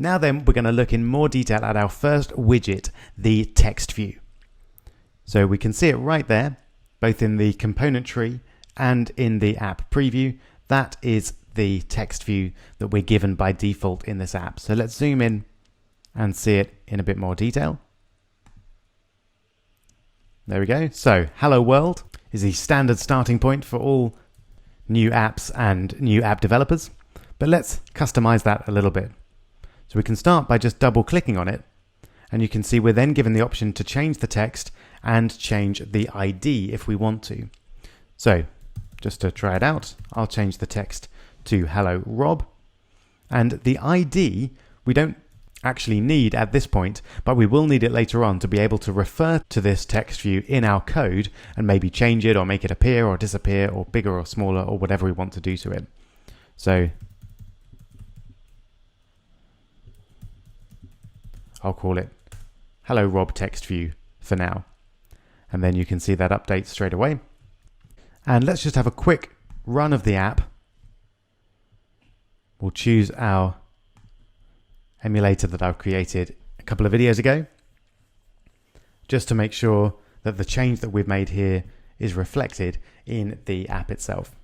Now then, we're going to look in more detail at our first widget, the text view. So we can see it right there, both in the component tree and in the app preview. That is the text view that we're given by default in this app. So let's zoom in and see it in a bit more detail. There we go. So hello world is the standard starting point for all new apps and new app developers. But let's customize that a little bit. So we can start by just double clicking on it, and you can see we're then given the option to change the text and change the ID if we want to. So just to try it out, I'll change the text to hello Rob, and the ID we don't actually need at this point, but we will need it later on to be able to refer to this text view in our code and maybe change it or make it appear or disappear or bigger or smaller or whatever we want to do to it. So I'll call it hello Rob text view for now. And then you can see that update straight away. And let's just have a quick run of the app. We'll choose our emulator that I've created a couple of videos ago, just to make sure that the change that we've made here is reflected in the app itself.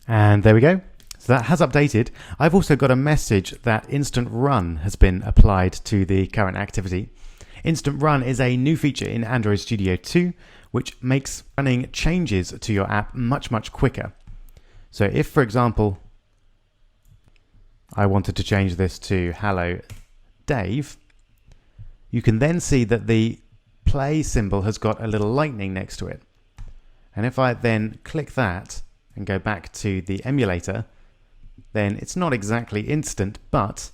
And there we go. So that has updated. I've also got a message that Instant Run has been applied to the current activity. Instant Run is a new feature in Android Studio 2, which makes running changes to your app much quicker. So if, for example, I wanted to change this to hello Dave, you can then see that the play symbol has got a little lightning next to it. And if I then click that and go back to the emulator, then it's not exactly instant, but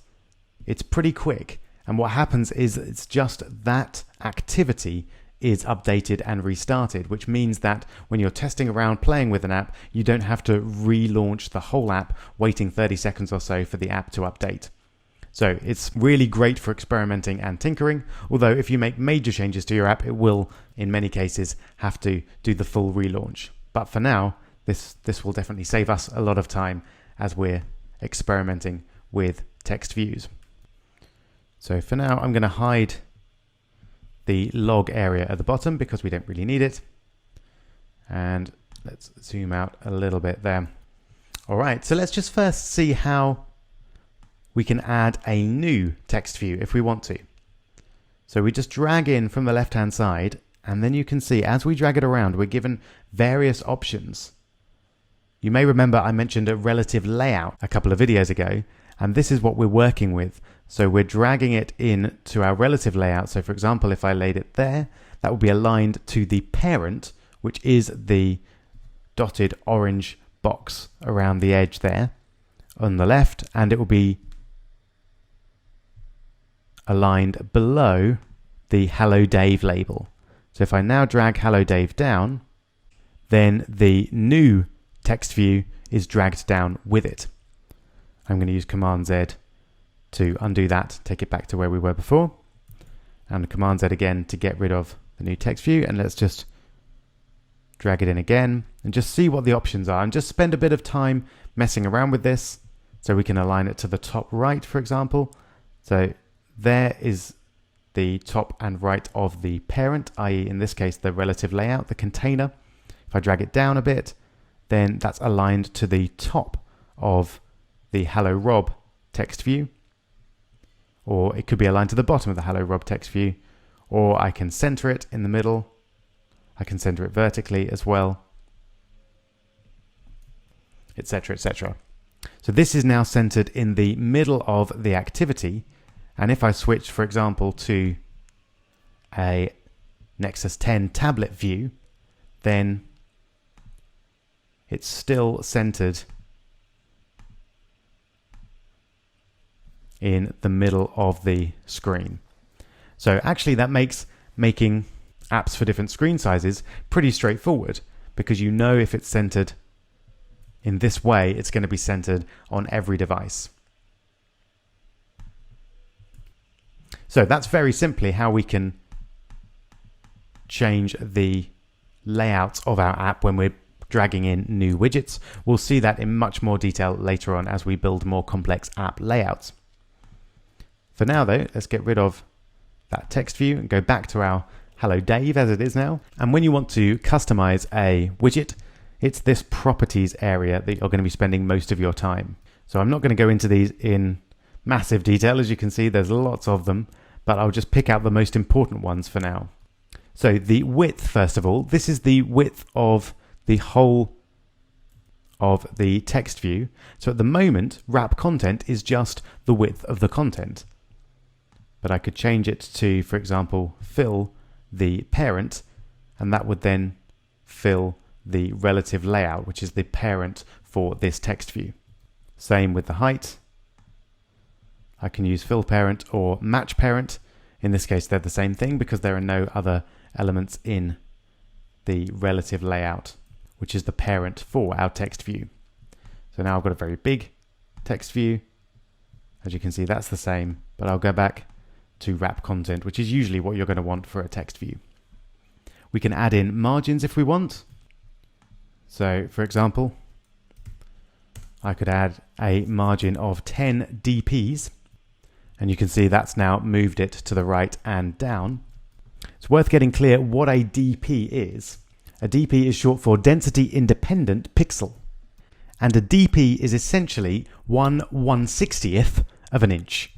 it's pretty quick. And what happens is it's just that activity is updated and restarted, which means that when you're testing around playing with an app, you don't have to relaunch the whole app, waiting 30 seconds or so for the app to update. So it's really great for experimenting and tinkering, although if you make major changes to your app, it will, in many cases, have to do the full relaunch. But for now, this will definitely save us a lot of time as we're experimenting with text views. So for now, I'm going to hide the log area at the bottom because we don't really need it. And let's zoom out a little bit there. All right, so let's just first see how we can add a new text view if we want to. So we just drag in from the left-hand side, and then you can see as we drag it around, we're given various options. You may remember I mentioned a relative layout a couple of videos ago, and this is what we're working with. So we're dragging it in to our relative layout. So for example, if I laid it there, that would be aligned to the parent, which is the dotted orange box around the edge there on the left, and it will be aligned below the Hello Dave label. So if I now drag Hello Dave down, then the new text view is dragged down with it. I'm going to use Command Z to undo that, take it back to where we were before, and Command Z again to get rid of the new text view. And let's just drag it in again and just see what the options are, and just spend a bit of time messing around with this so we can align it to the top right, for example. So there is the top and right of the parent, i.e. in this case the relative layout, the container. If I drag it down a bit, then that's aligned to the top of the Hello Rob text view, or it could be aligned to the bottom of the Hello Rob text view, or I can center it in the middle. I can center it vertically as well, etc., etc. So this is now centered in the middle of the activity. And if I switch, for example, to a Nexus 10 tablet view, then it's still centered in the middle of the screen. So actually that makes making apps for different screen sizes pretty straightforward, because you know if it's centered in this way, it's going to be centered on every device. So that's very simply how we can change the layout of our app when we're dragging in new widgets. We'll see that in much more detail later on as we build more complex app layouts. For now though, let's get rid of that text view and go back to our Hello Dave as it is now. And when you want to customize a widget, it's this properties area that you're going to be spending most of your time. So I'm not going to go into these in massive detail. As you can see, there's lots of them, but I'll just pick out the most important ones for now. So the width, first of all, this is the width of the whole of the text view. So at the moment, wrap content is just the width of the content. But I could change it to, for example, fill the parent, and that would then fill the relative layout, which is the parent for this text view. Same with the height. I can use fill parent or match parent. In this case, they're the same thing because there are no other elements in the relative layout, which is the parent for our text view. So now I've got a very big text view. As you can see, that's the same, but I'll go back to wrap content, which is usually what you're going to want for a text view. We can add in margins if we want. So for example, I could add a margin of 10 DPs, and you can see that's now moved it to the right and down. It's worth getting clear what a DP is. A DP is short for density independent pixel, and a DP is essentially 1/160th of an inch.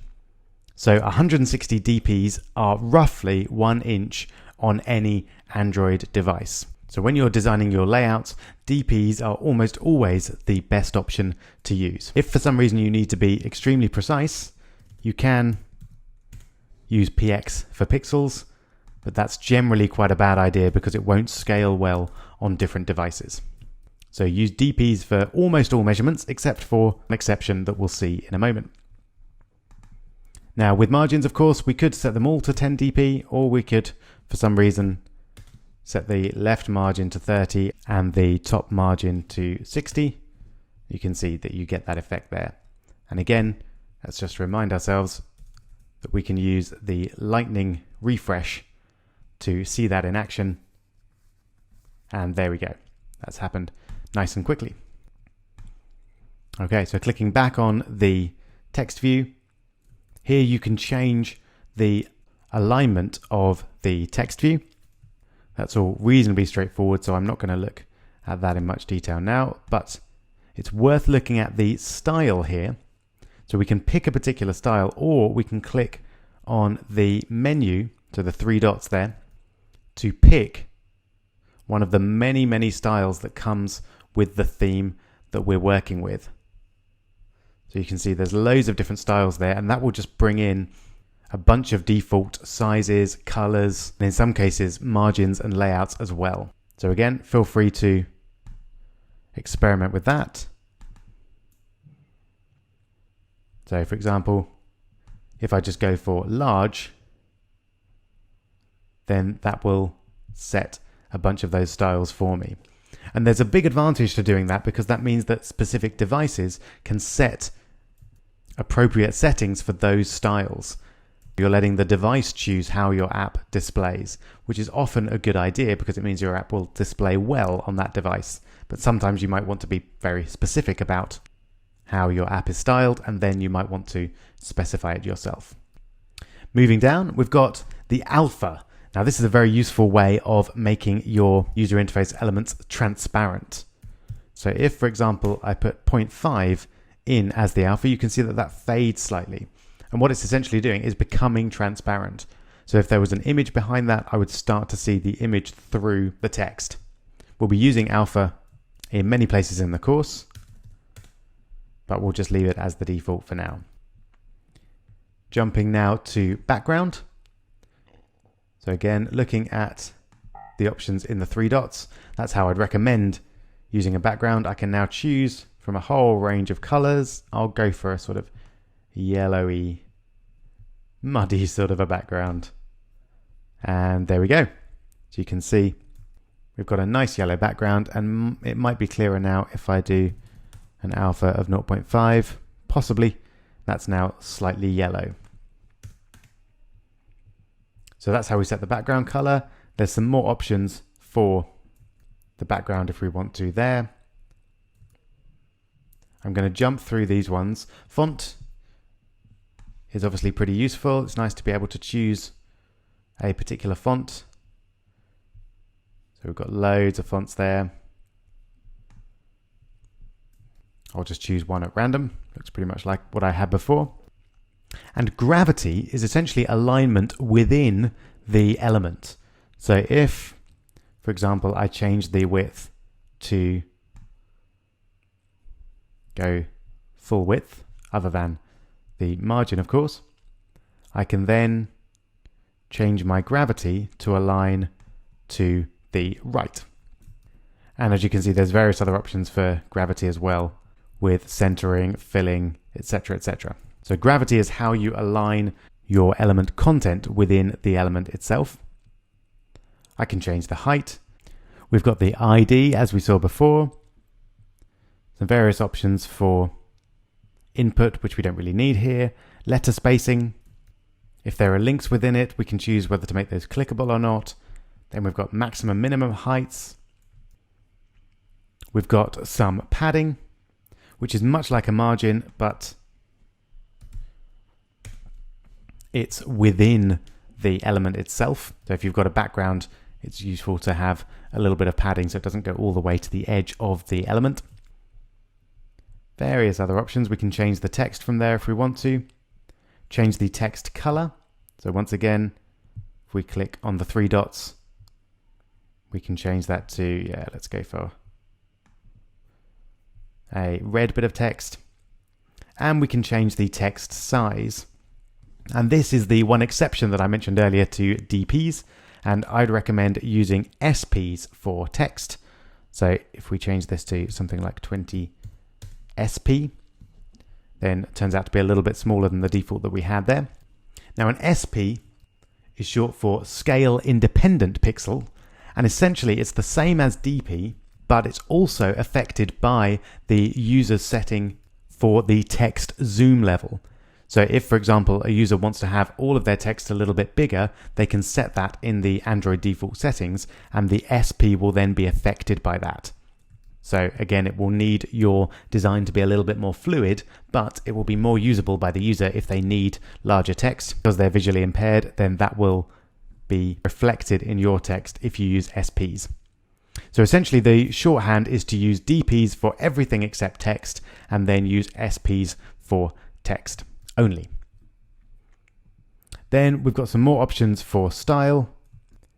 So 160 DPs are roughly 1 inch on any Android device. So when you're designing your layouts, DPs are almost always the best option to use. If for some reason you need to be extremely precise, you can use PX for pixels, but that's generally quite a bad idea because it won't scale well on different devices. So use DPs for almost all measurements, except for an exception that we'll see in a moment. Now with margins, of course, we could set them all to 10 dp, or we could, for some reason, set the left margin to 30 and the top margin to 60. You can see that you get that effect there. And again, let's just remind ourselves that we can use the lightning refresh to see that in action. And there we go. That's happened nice and quickly. Okay, so clicking back on the text view, here you can change the alignment of the text view. That's all reasonably straightforward, so I'm not going to look at that in much detail now, but it's worth looking at the style here. So we can pick a particular style, or we can click on the menu, so the 3 dots there, to pick one of the many styles that comes with the theme that we're working with. So you can see there's loads of different styles there, and that will just bring in a bunch of default sizes, colors, and in some cases margins and layouts as well. So again, feel free to experiment with that. So for example, if I just go for large, then that will set a bunch of those styles for me. And there's a big advantage to doing that, because that means that specific devices can set appropriate settings for those styles. You're letting the device choose how your app displays, which is often a good idea because it means your app will display well on that device. But sometimes you might want to be very specific about how your app is styled, and then you might want to specify it yourself. Moving down, we've got the alpha. Now this is a very useful way of making your user interface elements transparent. So if, for example, I put 0.5 in as the alpha, you can see that that fades slightly. And what it's essentially doing is becoming transparent. So if there was an image behind that, I would start to see the image through the text. We'll be using alpha in many places in the course, but we'll just leave it as the default for now. Jumping now to background. So again, looking at the options in the 3 dots, that's how I'd recommend using a background. I can now choose from a whole range of colors. I'll go for a sort of yellowy, muddy sort of a background. And there we go. So you can see we've got a nice yellow background, and it might be clearer now if I do an alpha of 0.5, possibly. That's now slightly yellow. So that's how we set the background color. There's some more options for the background if we want to there. I'm going to jump through these ones. Font, is obviously pretty useful. It's nice to be able to choose a particular font. So we've got loads of fonts there. I'll just choose one at random. Looks pretty much like what I had before. And gravity is essentially alignment within the element. So if, for example, I change the width to go full width, other than the margin, of course, I can then change my gravity to align to the right. And as you can see, there's various other options for gravity as well, with centering, filling, etc., etc. So gravity is how you align your element content within the element itself. I can change the height. We've got the ID, as we saw before. Some various options for input, which we don't really need here. Letter spacing. If there are links within it, we can choose whether to make those clickable or not. Then we've got maximum, minimum heights. We've got some padding, which is much like a margin, but it's within the element itself. So if you've got a background, it's useful to have a little bit of padding so it doesn't go all the way to the edge of the element. Various other options. We can change the text from there if we want to. Change the text color. So once again, if we click on the three dots, we can change that to, let's go for a red bit of text. And we can change the text size. And this is the one exception that I mentioned earlier to DPs, and I'd recommend using SPs for text. So if we change this to something like 20 SP, then it turns out to be a little bit smaller than the default that we had there. Now an SP is short for scale independent pixel, and essentially it's the same as DP, but it's also affected by the user's setting for the text zoom level. So if, for example, a user wants to have all of their text a little bit bigger, they can set that in the Android default settings, and the SP will then be affected by that. So again, it will need your design to be a little bit more fluid, but it will be more usable by the user if they need larger text. Because they're visually impaired, then that will be reflected in your text if you use SPs. So essentially the shorthand is to use DPs for everything except text, and then use SPs for text only. Then we've got some more options for style,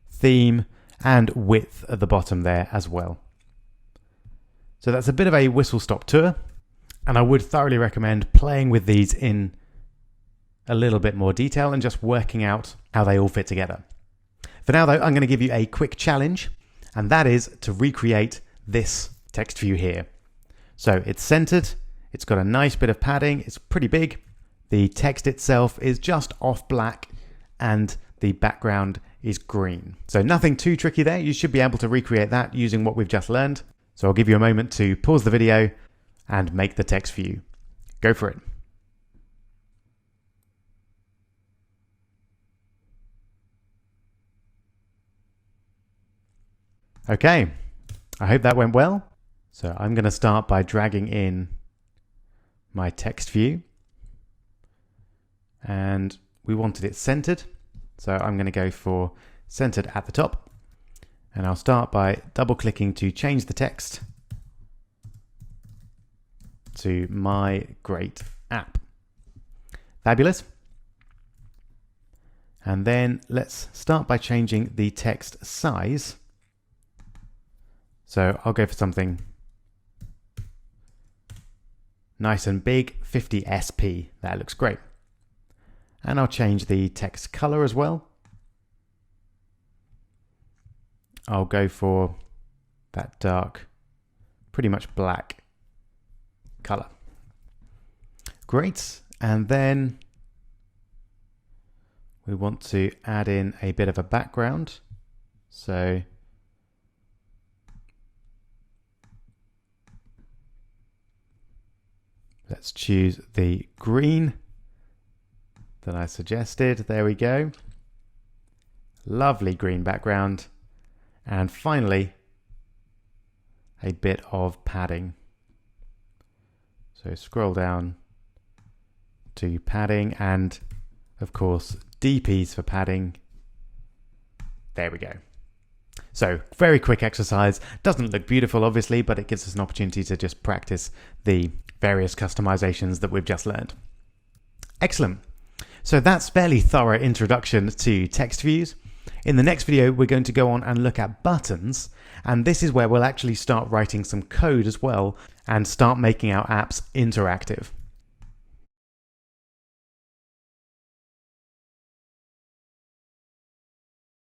theme, and width at the bottom there as well. So that's a bit of a whistle-stop tour, and I would thoroughly recommend playing with these in a little bit more detail and just working out how they all fit together. For now though, I'm going to give you a quick challenge, and that is to recreate this text view here. So it's centered, it's got a nice bit of padding, it's pretty big. The text itself is just off black and the background is green. So nothing too tricky there. You should be able to recreate that using what we've just learned. So I'll give you a moment to pause the video and make the text view. Go for it. Okay, I hope that went well. So I'm going to start by dragging in my text view. And we wanted it centered, so I'm going to go for centered at the top, and I'll start by double clicking to change the text to my great app. Fabulous. And then let's start by changing the text size. So I'll go for something nice and big, 50 SP. That looks great. And I'll change the text color as well. I'll go for that dark, pretty much black color. Great. And then we want to add in a bit of a background. So let's choose the green that I suggested. There we go. Lovely green background. And finally, a bit of padding. So scroll down to padding, and of course DPs for padding. There we go. So very quick exercise. Doesn't look beautiful obviously, but it gives us an opportunity to just practice the various customizations that we've just learned. Excellent. So that's fairly thorough introduction to text views. In the next video, we're going to go on and look at buttons, and this is where we'll actually start writing some code as well and start making our apps interactive.